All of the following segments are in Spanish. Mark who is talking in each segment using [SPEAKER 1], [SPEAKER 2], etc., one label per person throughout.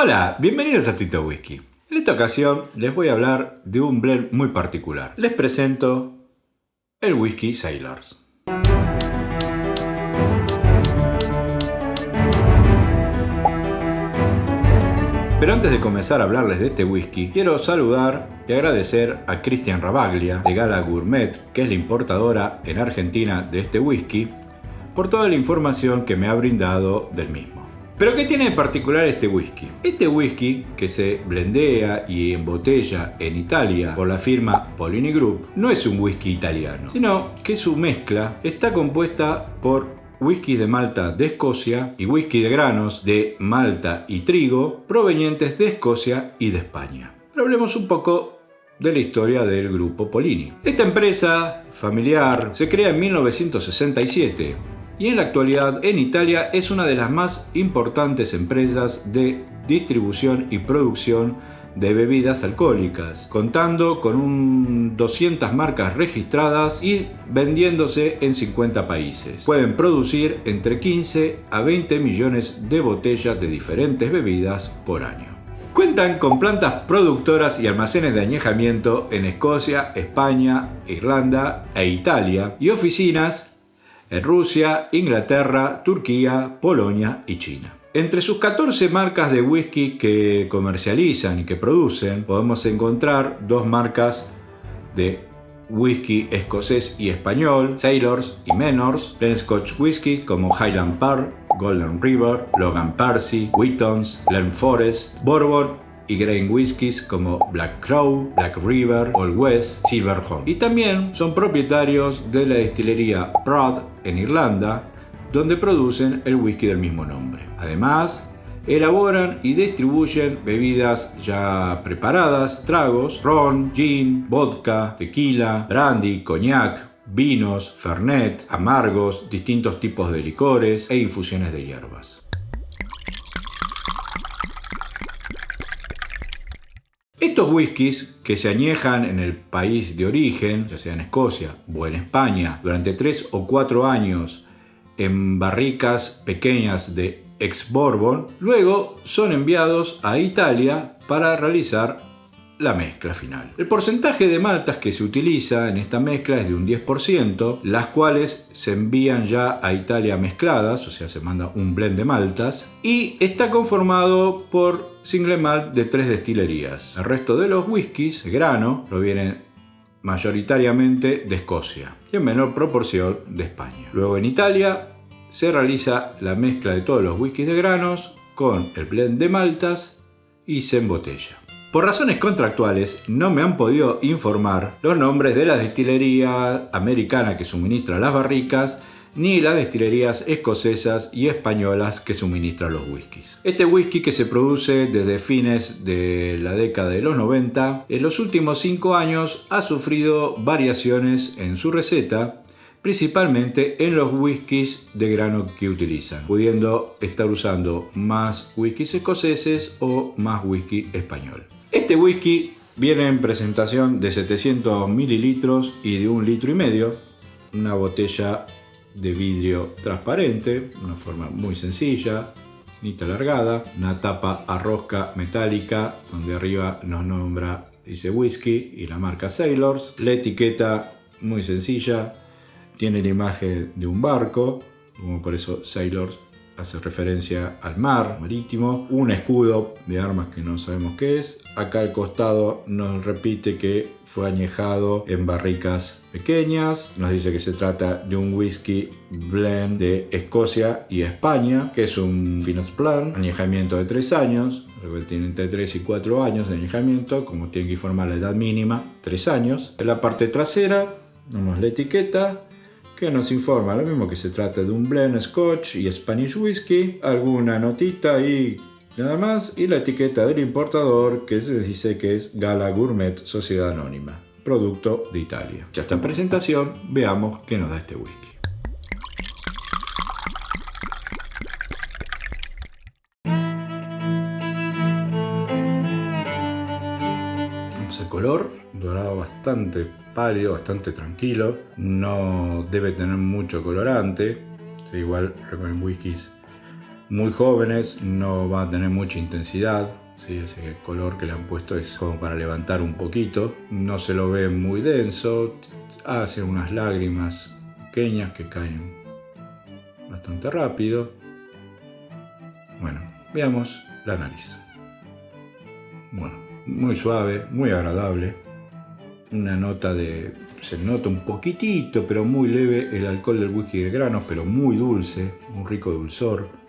[SPEAKER 1] Hola, bienvenidos a Tito Whisky. En esta ocasión les voy a hablar de un blend muy particular. Les presento el whisky Sailors. Pero antes de comenzar a hablarles de este whisky, quiero saludar y agradecer a Cristian Rabaglia de Gala Gourmet, que es la importadora en Argentina de este whisky, por toda la información que me ha brindado del mismo. ¿Pero qué tiene de particular este whisky? Este whisky, que se blendea y embotella en Italia por la firma Polini Group, no es un whisky italiano, sino que su mezcla está compuesta por whisky de malta de Escocia y whisky de granos de malta y trigo provenientes de Escocia y de España. Pero hablemos un poco de la historia del grupo Polini. Esta empresa familiar se crea en 1967 y en la actualidad en Italia es una de las más importantes empresas de distribución y producción de bebidas alcohólicas, contando con 200 marcas registradas y vendiéndose en 50 países. Pueden producir entre 15 a 20 millones de botellas de diferentes bebidas por año. Cuentan con plantas productoras y almacenes de añejamiento en Escocia, España, Irlanda e Italia y oficinas en Rusia, Inglaterra, Turquía, Polonia y China. Entre sus 14 marcas de whisky que comercializan y que producen, podemos encontrar dos marcas de whisky escocés y español, Sailors y Menors, Blend Scotch Whisky como Highland Park, Golden River, Logan Percy, Wheatons, Glen Forest, Bourbon y Grain Whiskies como Black Crow, Black River, Old West, Silverhorn. Y también son propietarios de la destilería Prad en Irlanda, donde producen el whisky del mismo nombre. Además, elaboran y distribuyen bebidas ya preparadas, tragos, ron, gin, vodka, tequila, brandy, coñac, vinos, fernet, amargos, distintos tipos de licores e infusiones de hierbas. Estos whiskies que se añejan en el país de origen, ya sea en Escocia o en España, durante 3 o 4 años en barricas pequeñas de ex-bourbon, luego son enviados a Italia para realizar la mezcla final. El porcentaje de maltas que se utiliza en esta mezcla es de un 10%, las cuales se envían ya a Italia mezcladas, o sea, se manda un blend de maltas, y está conformado por single malt de 3 destilerías. El resto de los whiskies de grano provienen mayoritariamente de Escocia y en menor proporción de España. Luego en Italia se realiza la mezcla de todos los whiskies de granos con el blend de maltas y se embotella. Por razones contractuales no me han podido informar los nombres de la destilería americana que suministra las barricas ni las destilerías escocesas y españolas que suministran los whiskies. Este whisky, que se produce desde fines de la década de los 90, en los últimos 5 años ha sufrido variaciones en su receta, principalmente en los whiskies de grano que utilizan, pudiendo estar usando más whiskies escoceses o más whisky español. Este whisky viene en presentación de 700 mililitros y de 1,5 litros, una botella de vidrio transparente, una forma muy sencilla, bonita, alargada, una tapa a rosca metálica donde arriba nos nombra, dice whisky y la marca Sailors. La etiqueta muy sencilla, tiene la imagen de un barco, como por eso Sailors hace referencia al mar marítimo, un escudo de armas que no sabemos qué es. Acá al costado nos repite que fue añejado en barricas pequeñas. Nos dice que se trata de un whisky blend de Escocia y España, que es un Finest Plan, añejamiento de 3 años. Tiene entre 3 y 4 años de añejamiento, como tiene que informar la edad mínima, 3 años. En la parte trasera tenemos la etiqueta, que nos informa lo mismo, que se trata de un blend Scotch y Spanish Whisky, alguna notita y nada más, y la etiqueta del importador, que se dice que es Gala Gourmet Sociedad Anónima, producto de Italia. Ya está en presentación, veamos qué nos da este whisky. Vamos al color, dorado bastante pálido, bastante tranquilo, no debe tener mucho colorante. Igual recuerden, whiskies muy jóvenes, no va a tener mucha intensidad. Sí, ese color que le han puesto es como para levantar un poquito. No se lo ve muy denso. Hace unas lágrimas pequeñas que caen bastante rápido. Bueno, veamos la nariz. Bueno, muy suave, muy agradable. Una nota de... se nota un poquitito, pero muy leve el alcohol del whisky de granos, pero muy dulce, un rico dulzor.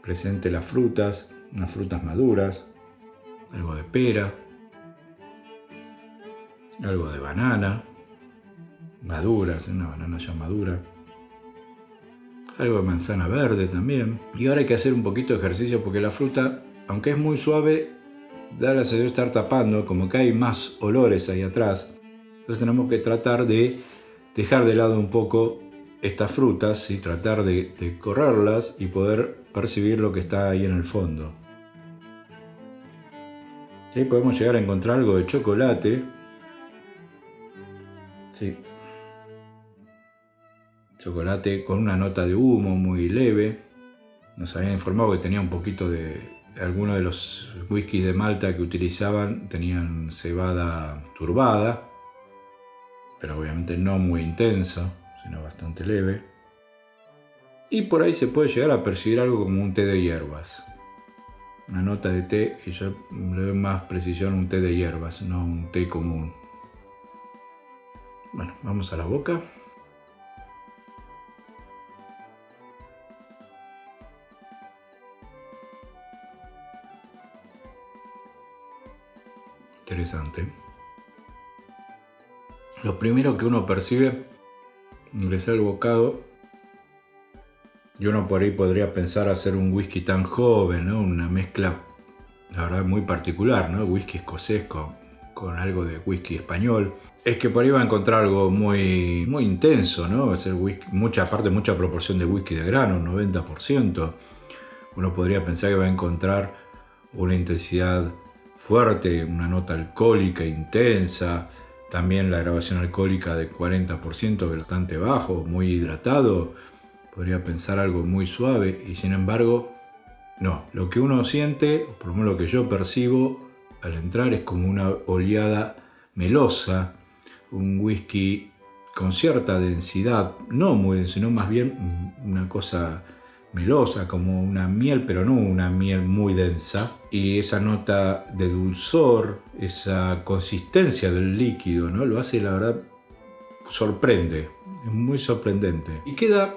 [SPEAKER 1] Presente las frutas, unas frutas maduras, algo de pera, algo de banana, maduras, una banana ya madura. Algo de manzana verde también. Y ahora hay que hacer un poquito de ejercicio porque la fruta, aunque es muy suave, da la sensación de estar tapando, como que hay más olores ahí atrás. Entonces tenemos que tratar de dejar de lado un poco estas frutas y tratar de correrlas y poder percibir lo que está ahí en el fondo. ¿Sí? Podemos llegar a encontrar algo de chocolate. Sí. Chocolate con una nota de humo muy leve. Nos habían informado que tenía un poquito de... Algunos de los whiskies de Malta que utilizaban tenían cebada turbada, pero obviamente no muy intenso, sino bastante leve. Y por ahí se puede llegar a percibir algo como un té de hierbas. Una nota de té, y yo le doy más precisión a un té de hierbas, no un té común. Bueno, vamos a la boca. Interesante. Lo primero que uno percibe, ingresa el bocado, y uno por ahí podría pensar hacer un whisky tan joven, ¿no? Una mezcla, la verdad, muy particular, ¿no? Whisky escocés con algo de whisky español. Es que por ahí va a encontrar algo muy, muy intenso, ¿no? Va a ser whisky, mucha proporción de whisky de grano, 90%. Uno podría pensar que va a encontrar una intensidad fuerte, una nota alcohólica intensa, también la graduación alcohólica de 40%, bastante bajo, muy hidratado. Podría pensar algo muy suave y sin embargo, no. Lo que uno siente, o por lo menos lo que yo percibo al entrar, es como una oleada melosa, un whisky con cierta densidad, no muy denso, sino más bien una cosa melosa, como una miel, pero no una miel muy densa. Y esa nota de dulzor, esa consistencia del líquido, ¿no? Lo hace, la verdad, sorprende, es muy sorprendente. Y queda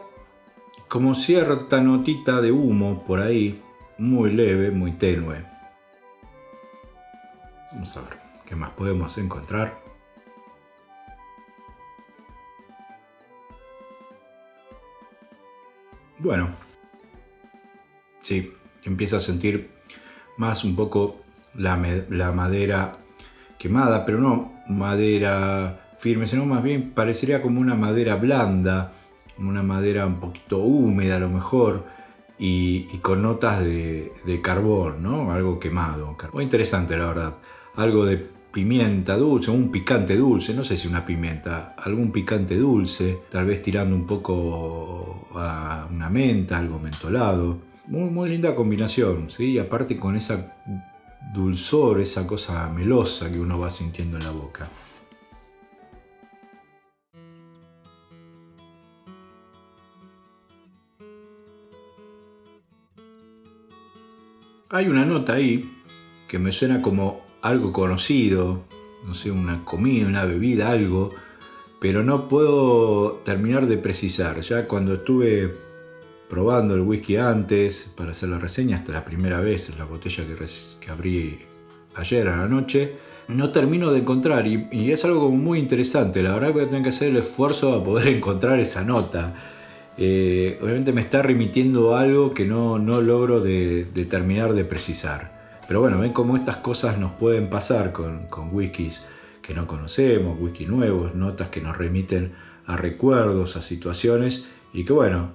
[SPEAKER 1] como cierta notita de humo por ahí, muy leve, muy tenue. Vamos a ver qué más podemos encontrar. Bueno, sí, empiezo a sentir más un poco la madera quemada, pero no madera firme, sino más bien parecería como una madera blanda, una madera un poquito húmeda a lo mejor, y con notas de carbón, ¿no? Algo quemado. Muy interesante, la verdad. Algo de pimienta dulce, un picante dulce, no sé si una pimienta, algún picante dulce, tal vez tirando un poco a una menta, algo mentolado. Muy, muy linda combinación, ¿sí? Y aparte con esa dulzor, esa cosa melosa que uno va sintiendo en la boca. Hay una nota ahí que me suena como algo conocido, no sé, una comida, una bebida, algo, pero no puedo terminar de precisar. Ya cuando estuve probando el whisky antes para hacer la reseña, hasta la primera vez, la botella que abrí ayer a la noche, no termino de encontrar, y es algo como muy interesante. La verdad que voy a tener que hacer el esfuerzo a poder encontrar esa nota. Obviamente me está remitiendo a algo que no logro de terminar de precisar. Pero bueno, ven cómo estas cosas nos pueden pasar con whiskies que no conocemos, whisky nuevos, notas que nos remiten a recuerdos, a situaciones, y que bueno,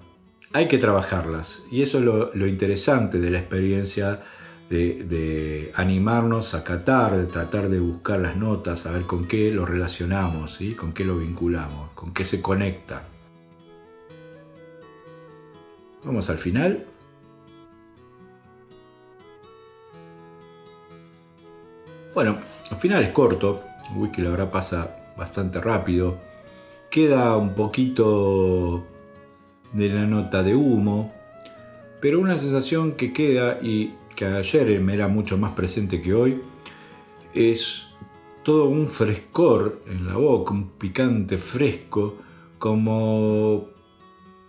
[SPEAKER 1] hay que trabajarlas. Y eso es lo interesante de la experiencia de animarnos a catar, de tratar de buscar las notas, a ver con qué lo relacionamos, ¿sí? Con qué lo vinculamos, con qué se conecta. Vamos al final. Bueno, al final es corto, el whisky la verdad pasa bastante rápido. Queda un poquito de la nota de humo, pero una sensación que queda y que ayer me era mucho más presente que hoy es todo un frescor en la boca, un picante fresco, como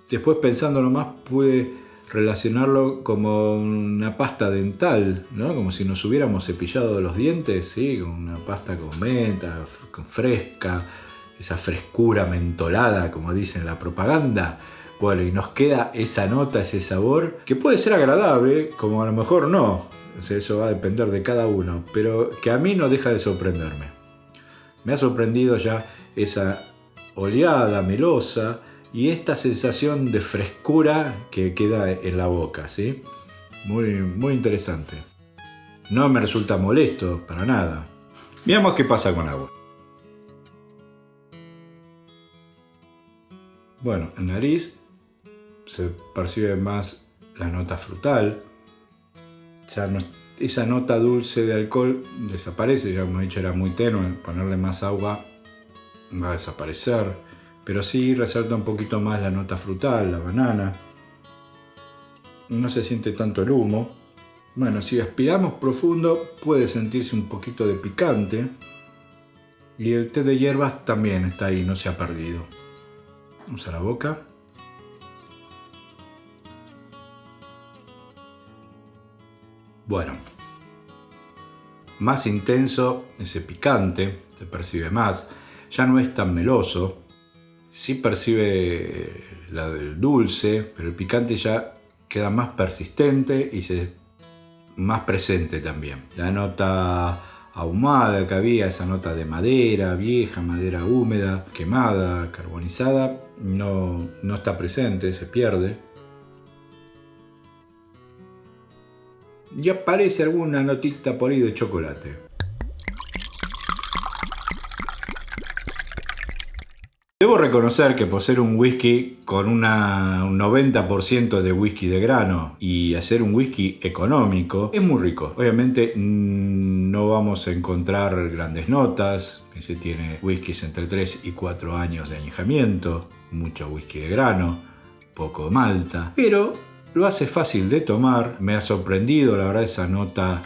[SPEAKER 1] después pensándolo más pude relacionarlo como una pasta dental, ¿no? Como si nos hubiéramos cepillado los dientes, ¿sí? Con una pasta con menta, con fresca, esa frescura mentolada, como dicen en la propaganda. Bueno, y nos queda esa nota, ese sabor, que puede ser agradable, como a lo mejor no. O sea, eso va a depender de cada uno, pero que a mí no deja de sorprenderme. Me ha sorprendido ya esa oleada melosa y esta sensación de frescura que queda en la boca, ¿sí? Muy interesante. No me resulta molesto para nada. Veamos qué pasa con agua. Bueno, en nariz se percibe más la nota frutal. Ya no, esa nota dulce de alcohol desaparece, ya como he dicho era muy tenue, ponerle más agua va a desaparecer, pero sí resalta un poquito más la nota frutal, la banana. No se siente tanto el humo. Bueno, si aspiramos profundo puede sentirse un poquito de picante y el té de hierbas también está ahí, no se ha perdido. Vamos a la boca. Bueno, más intenso ese picante, se percibe más, ya no es tan meloso, sí percibe la del dulce, pero el picante ya queda más persistente y más presente también. La nota ahumada que había, esa nota de madera vieja, madera húmeda, quemada, carbonizada, no está presente, se pierde. Y aparece alguna notita por ahí de chocolate. Debo reconocer que por ser un whisky con un 90% de whisky de grano y hacer un whisky económico, es muy rico. Obviamente no vamos a encontrar grandes notas, que se tiene whiskies entre 3 y 4 años de añejamiento, mucho whisky de grano, poco malta, pero lo hace fácil de tomar. Me ha sorprendido la verdad esa nota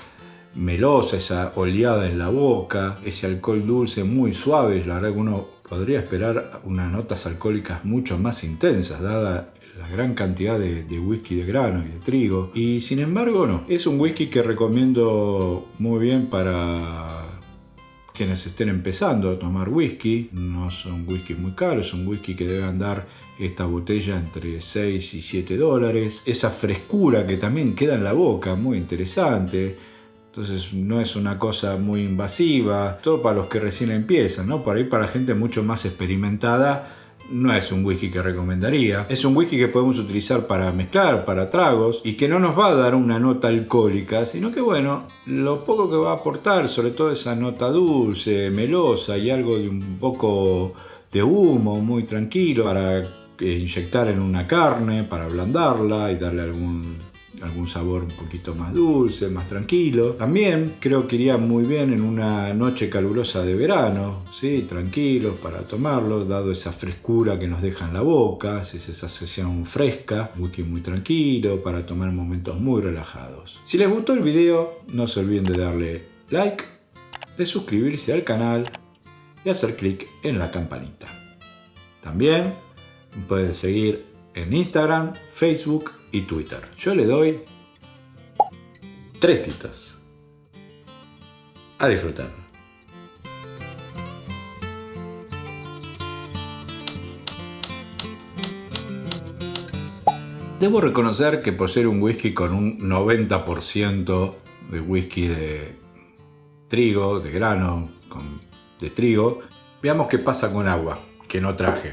[SPEAKER 1] melosa, esa oleada en la boca, ese alcohol dulce muy suave. La verdad que uno podría esperar unas notas alcohólicas mucho más intensas, dada la gran cantidad de whisky de grano y de trigo. Y sin embargo no, es un whisky que recomiendo muy bien para quienes estén empezando a tomar whisky. No es un whisky muy caro, es un whisky que debe andar esta botella entre 6 y 7 dólares. Esa frescura que también queda en la boca, muy interesante. Entonces no es una cosa muy invasiva, todo para los que recién empiezan, ¿no? Por ahí para la gente mucho más experimentada no es un whisky que recomendaría. Es un whisky que podemos utilizar para mezclar, para tragos, y que no nos va a dar una nota alcohólica, sino que bueno, lo poco que va a aportar, sobre todo esa nota dulce, melosa y algo de un poco de humo, muy tranquilo, para inyectar en una carne, para ablandarla y darle algún sabor un poquito más dulce, más tranquilo. También creo que iría muy bien en una noche calurosa de verano, ¿sí? Tranquilos para tomarlo, dado esa frescura que nos deja en la boca, es esa sesión fresca, whisky muy tranquilo, para tomar en momentos muy relajados. Si les gustó el video, no se olviden de darle like, de suscribirse al canal y hacer clic en la campanita. También pueden seguir en Instagram, Facebook y Twitter. Yo le doy 3 titas. A disfrutar. Debo reconocer que por ser un whisky con un 90% de whisky de trigo, de grano, de trigo, veamos qué pasa con agua, que no traje.